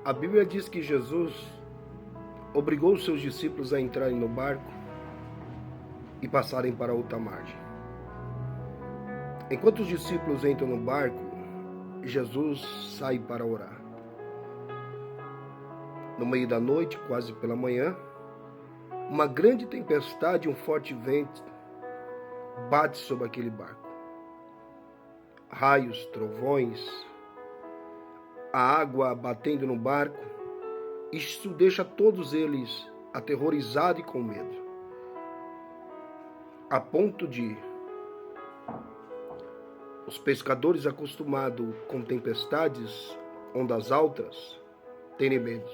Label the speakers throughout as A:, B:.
A: A Bíblia diz que Jesus obrigou os seus discípulos a entrarem no barco e passarem para outra margem. Enquanto os discípulos entram no barco, Jesus sai para orar. No meio da noite, quase pela manhã, uma grande tempestade e um forte vento bate sobre aquele barco. Raios, trovões, a água batendo no barco, isso deixa todos eles aterrorizados e com medo, a ponto de os pescadores acostumados com tempestades, ondas altas, terem medo.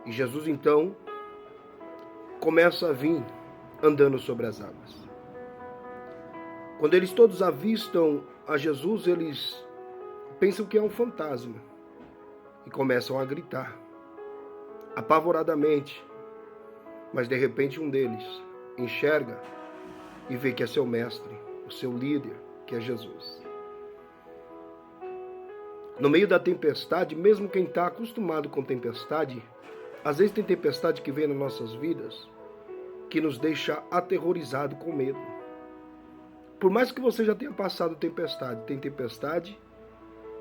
A: E Jesus então começa a vir andando sobre as águas. Quando eles todos avistam a Jesus, eles pensam que é um fantasma e começam a gritar apavoradamente. Mas de repente um deles enxerga e vê que é seu mestre, o seu líder, que é Jesus. No meio da tempestade, mesmo quem está acostumado com tempestade, às vezes tem tempestade que vem nas nossas vidas que nos deixa aterrorizado, com medo. Por mais que você já tenha passado tempestade, tem tempestade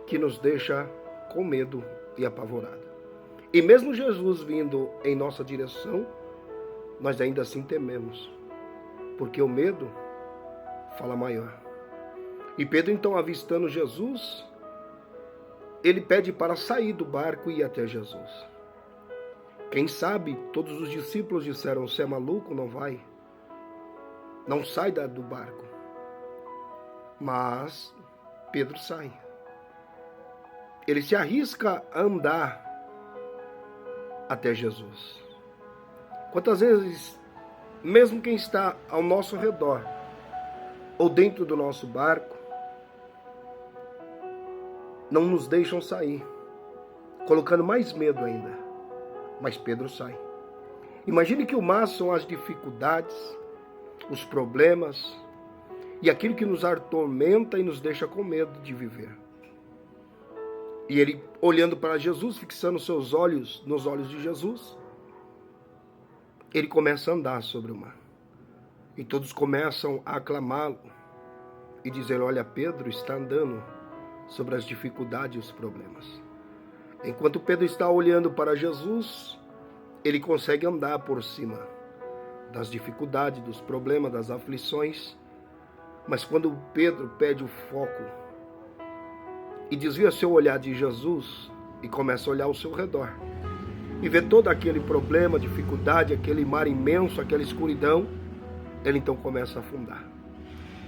A: que nos deixa com medo e apavorado. E mesmo Jesus vindo em nossa direção, nós ainda assim tememos, porque o medo fala maior. E Pedro então, avistando Jesus, ele pede para sair do barco e ir até Jesus. Quem sabe todos os discípulos disseram: você é maluco, não vai, não sai do barco. Mas Pedro sai. Ele se arrisca a andar até Jesus. Quantas vezes, mesmo quem está ao nosso redor ou dentro do nosso barco, não nos deixam sair, colocando mais medo ainda. Mas Pedro sai. Imagine que o mar são as dificuldades, os problemas e aquilo que nos atormenta e nos deixa com medo de viver. E ele, olhando para Jesus, fixando seus olhos nos olhos de Jesus, ele começa a andar sobre o mar. E todos começam a aclamá-lo e dizer: olha, Pedro está andando sobre as dificuldades e os problemas. Enquanto Pedro está olhando para Jesus, ele consegue andar por cima das dificuldades, dos problemas, das aflições. Mas quando Pedro perde o foco e desvia seu olhar de Jesus e começa a olhar ao seu redor e vê todo aquele problema, dificuldade, aquele mar imenso, aquela escuridão, ele então começa a afundar.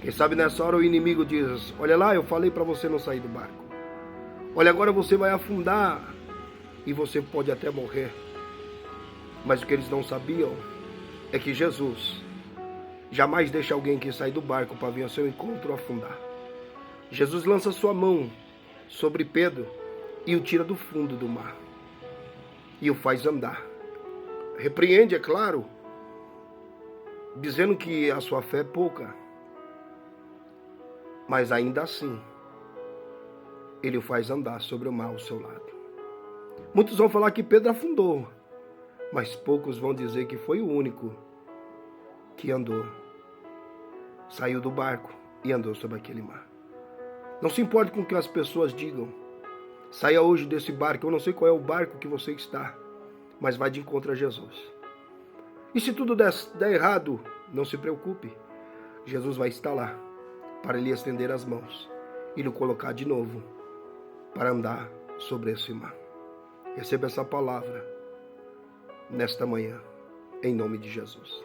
A: Quem sabe nessa hora o inimigo diz: olha lá, eu falei para você não sair do barco. Olha, agora você vai afundar e você pode até morrer. Mas o que eles não sabiam é que Jesus jamais deixa alguém que sai do barco para vir ao seu encontro afundar. Jesus lança sua mão sobre Pedro e o tira do fundo do mar e o faz andar. Repreende, é claro, dizendo que a sua fé é pouca, mas ainda assim ele o faz andar sobre o mar ao seu lado. Muitos vão falar que Pedro afundou, mas poucos vão dizer que foi o único que andou, saiu do barco e andou sobre aquele mar. Não se importe com o que as pessoas digam. Saia hoje desse barco. Eu não sei qual é o barco que você está, mas vai de encontro a Jesus. E se tudo der errado, não se preocupe. Jesus vai estar lá para lhe estender as mãos e lhe colocar de novo para andar sobre esse mar. Receba essa palavra nesta manhã, em nome de Jesus.